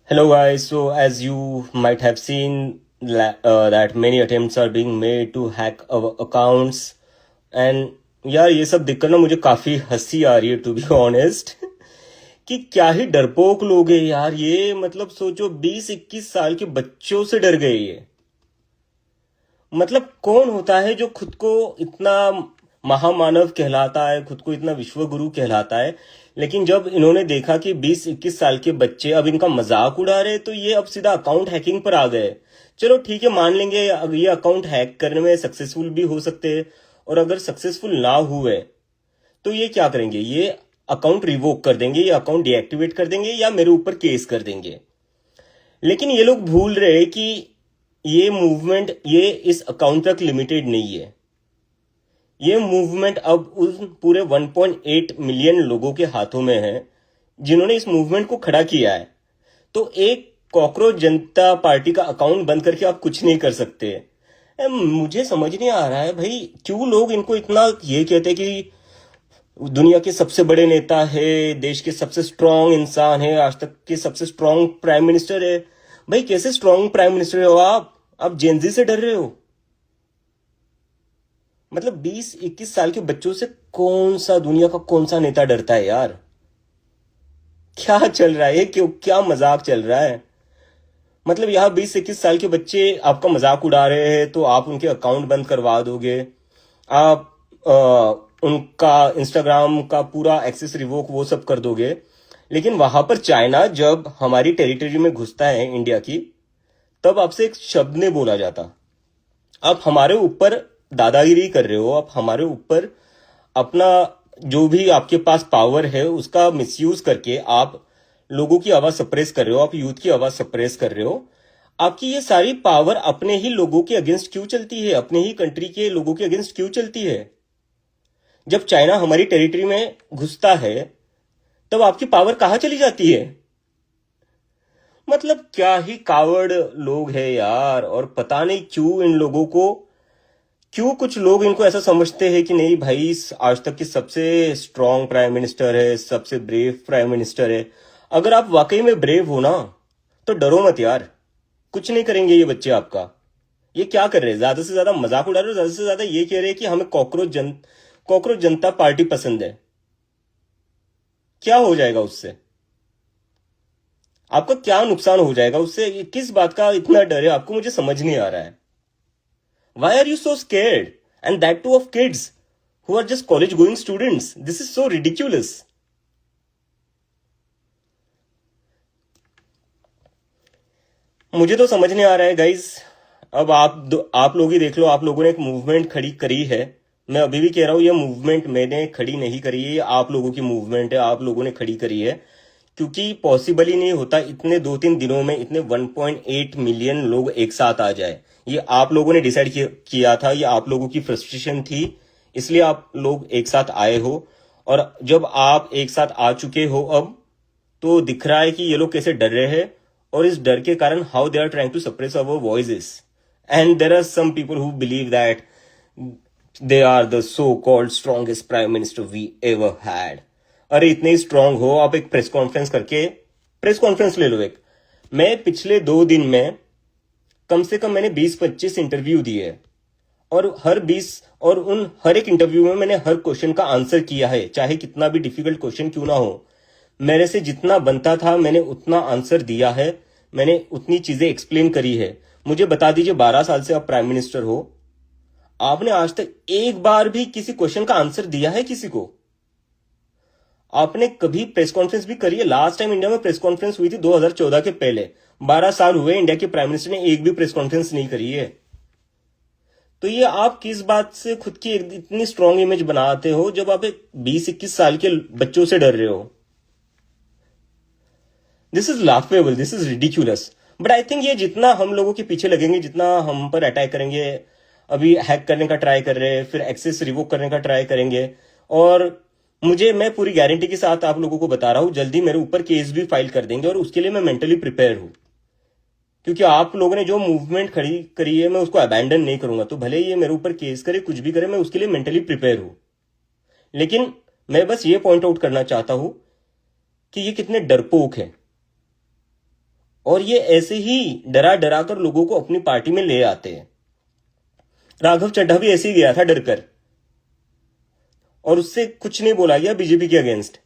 Hello guys, so as you might have seen that many attempts are being made to hack our accounts and यार ये सब देखकर ना मुझे काफी हंसी आ रही है टू बी ऑनेस्ट कि क्या ही डरपोक लोग हैं यार ये मतलब सोचो 20-21 साल के बच्चों से डर गए ये। मतलब कौन होता है जो खुद को इतना महामानव कहलाता है, खुद को इतना विश्व गुरु कहलाता है, लेकिन जब इन्होंने देखा कि 20-21 साल के बच्चे अब इनका मजाक उड़ा रहे तो ये अब सीधा अकाउंट हैकिंग पर आ गए। चलो ठीक है, मान लेंगे अब ये अकाउंट हैक करने में सक्सेसफुल भी हो सकते हैं, और अगर सक्सेसफुल ना हुए तो ये क्या करेंगे, ये अकाउंट रिवोक कर देंगे, ये अकाउंट डीएक्टिवेट कर देंगे या मेरे ऊपर केस कर देंगे। लेकिन ये लोग भूल रहे कि ये मूवमेंट ये इस अकाउंट तक लिमिटेड नहीं है। ये मूवमेंट अब उन पूरे 1.8 मिलियन लोगों के हाथों में है जिन्होंने इस मूवमेंट को खड़ा किया है। तो एक कॉकरोच जनता पार्टी का अकाउंट बंद करके आप कुछ नहीं कर सकते। मुझे समझ नहीं आ रहा है भाई क्यों लोग इनको इतना ये कहते हैं कि दुनिया के सबसे बड़े नेता है, देश के सबसे स्ट्रांग इंसान है, आज तक के सबसे स्ट्रांग प्राइम मिनिस्टर है। भाई कैसे स्ट्रांग प्राइम मिनिस्टर हो आप जेनजी से डर रहे हो? मतलब 20-21 साल के बच्चों से कौन सा दुनिया का कौन सा नेता डरता है यार? क्या चल रहा है, क्यों क्या मजाक चल रहा है? मतलब यहाँ 20-21 साल के बच्चे आपका मजाक उड़ा रहे हैं तो आप उनके अकाउंट बंद करवा दोगे, आप उनका इंस्टाग्राम का पूरा एक्सेस रिवोक वो सब कर दोगे। लेकिन वहां पर चाइना जब हमारी टेरिटरी में घुसता है इंडिया की, तब आपसे एक शब्द नहीं बोला जाता। आप हमारे ऊपर दादागिरी कर रहे हो, आप हमारे ऊपर अपना जो भी आपके पास पावर है उसका मिसयूज करके आप लोगों की आवाज सप्रेस कर रहे हो, आप यूथ की आवाज सप्रेस कर रहे हो। आपकी ये सारी पावर अपने ही लोगों के अगेंस्ट क्यों चलती है, अपने ही कंट्री के लोगों के अगेंस्ट क्यों चलती है? जब चाइना हमारी टेरिटरी में घुसता है तब आपकी पावर कहां चली जाती है? मतलब क्या ही कावड़ लोग हैं यार। और पता नहीं क्यों इन लोगों को, क्यों कुछ लोग इनको ऐसा समझते हैं कि नहीं भाई आज तक की सबसे स्ट्रांग प्राइम मिनिस्टर है, सबसे ब्रेव प्राइम मिनिस्टर है। अगर आप वाकई में ब्रेव हो ना तो डरो मत यार, कुछ नहीं करेंगे ये बच्चे आपका। ये क्या कर रहे हैं, ज्यादा से ज्यादा मजाक उड़ा रहे हो, ज्यादा से ज्यादा ये कह रहे हैं कि हमें कॉकरोच जनता पार्टी पसंद है। क्या हो जाएगा उससे? आपका क्या नुकसान हो जाएगा उससे? किस बात का इतना डर है आपको, मुझे समझ नहीं आ रहा है। Why are you so scared? And that too of kids who are just college going students. This is so ridiculous. मुझे तो समझ नहीं आ रहा है गाइज। अब आप लोग ही देख लो, आप लोगों ने एक मूवमेंट खड़ी करी है। मैं अभी भी कह रहा हूं ये मूवमेंट मैंने खड़ी नहीं करी है, ये आप लोगों की मूवमेंट है, आप लोगों ने खड़ी करी है। क्योंकि पॉसिबल ही नहीं होता इतने 2-3 दिनों में इतने 1.8 मिलियन लोग एक साथ आ जाए। ये आप लोगों ने डिसाइड किया था, ये आप लोगों की फ्रस्ट्रेशन थी, इसलिए आप लोग एक साथ आए हो। और जब आप एक साथ आ चुके हो अब, तो दिख रहा है कि ये लोग कैसे डर रहे हैं, और इस डर के कारण how they are trying to suppress our voices. And there are some people who believe that they are the so called strongest prime minister we ever had. अरे इतने ही स्ट्रांग हो आप, एक प्रेस कॉन्फ्रेंस करके प्रेस कॉन्फ्रेंस ले लो एक। मैं पिछले 2 दिन में कम से कम मैंने 20-25 इंटरव्यू दिए, और और उन हर एक इंटरव्यू में मैंने हर क्वेश्चन का आंसर किया है, चाहे कितना भी डिफिकल्ट क्वेश्चन क्यों ना हो। मेरे से जितना बनता था मैंने उतना आंसर दिया है, मैंने उतनी चीजें एक्सप्लेन करी है। मुझे बता दीजिए, 12 साल से आप प्राइम मिनिस्टर हो, आपने आज तक एक बार भी किसी क्वेश्चन का आंसर दिया है किसी को? आपने कभी प्रेस कॉन्फ्रेंस भी करी है? लास्ट टाइम इंडिया में प्रेस कॉन्फ्रेंस हुई थी 2014 के पहले। 12 साल हुए इंडिया के प्राइम मिनिस्टर ने एक भी प्रेस कॉन्फ्रेंस नहीं करी है। तो ये आप किस बात से खुद की इतनी स्ट्रांग इमेज बनाते हो जब आप 20-21 साल के बच्चों से डर रहे हो? This is laughable, this is ridiculous. But I think ये जितना हम लोगों के पीछे लगेंगे, जितना हम पर अटैक करेंगे, अभी हैक करने का ट्राई कर रहे हैं, फिर एक्सेस रिवोक करने का ट्राई करेंगे, और मैं पूरी गारंटी के साथ आप लोगों को बता रहा हूं जल्दी मेरे ऊपर केस भी फाइल कर देंगे, और उसके लिए मैं मेंटली प्रिपेयर हूं। क्योंकि आप लोगों ने जो मूवमेंट खड़ी करी है मैं उसको अबैंडन नहीं करूंगा। तो भले ये मेरे ऊपर केस करे, कुछ भी करे, मैं उसके लिए मेंटली प्रिपेयर हूं। लेकिन मैं बस ये पॉइंट आउट करना चाहता हूं कि ये कितने डरपोक हैं। और ये ऐसे ही डरा डरा कर लोगों को अपनी पार्टी में ले आते हैं। राघव चड्ढा भी ऐसे ही गया था डरकर, और उससे कुछ नहीं बोला गया बीजेपी के अगेंस्ट।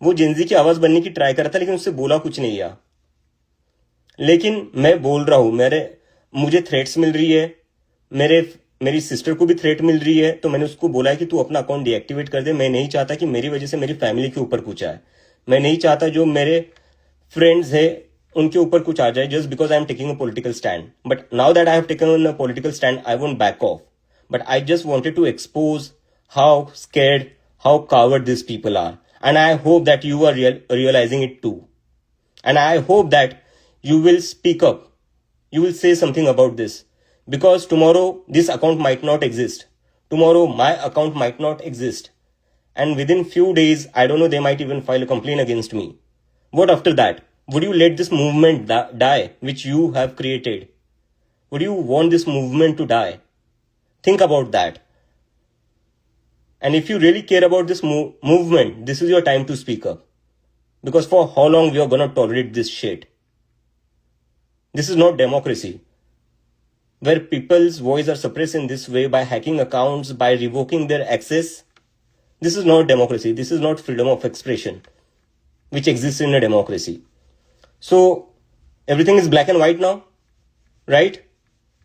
वो जेनजी की आवाज बनने की ट्राई करा था, लेकिन उससे बोला कुछ नहीं गया। लेकिन मैं बोल रहा हूं, मुझे थ्रेट्स मिल रही है, मेरी सिस्टर को भी थ्रेट मिल रही है, तो मैंने उसको बोला है कि तू अपना अकाउंट डीएक्टिवेट कर दे। मैं नहीं चाहता कि मेरी वजह से मेरी फैमिली के ऊपर कुछ आए। मैं नहीं चाहता जो मेरे फ्रेंड्स है उनके ऊपर कुछ आ जाए, just because I am taking a political stand. But now that I have taken a political stand, I won't back off, but I just wanted to expose how scared, how coward this people are, and I hope that you are realizing it too. And I hope that you will speak up. You will say something about this. Because tomorrow this account might not exist. Tomorrow my account might not exist. And within few days, I don't know, they might even file a complaint against me. What after that? Would you let this movement die, which you have created? Would you want this movement to die? Think about that. And if you really care about this movement, this is your time to speak up. Because for how long we are going to tolerate this shit? This is not democracy. Where people's voice are suppressed in this way by hacking accounts, by revoking their access. This is not democracy. This is not freedom of expression, which exists in a democracy. So, everything is black and white now, right?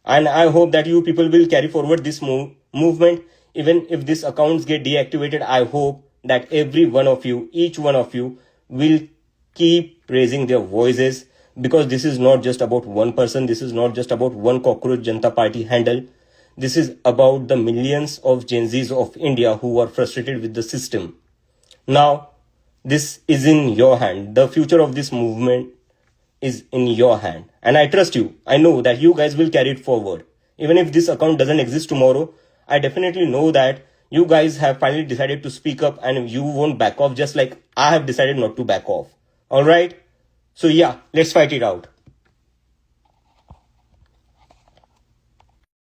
And I hope that you people will carry forward this movement. Even if these accounts get deactivated, I hope that every one of you, each one of you, will keep raising their voices, because this is not just about one person. This is not just about one cockroach Janata Party handle. This is about the millions of Gen Zs of India who are frustrated with the system. Now, this is in your hand. The future of this movement is in your hand. And I trust you. I know that you guys will carry it forward. Even if this account doesn't exist tomorrow, I definitely know that you guys have finally decided to speak up and you won't back off, just like I have decided not to back off. Alright? So yeah, let's fight it out.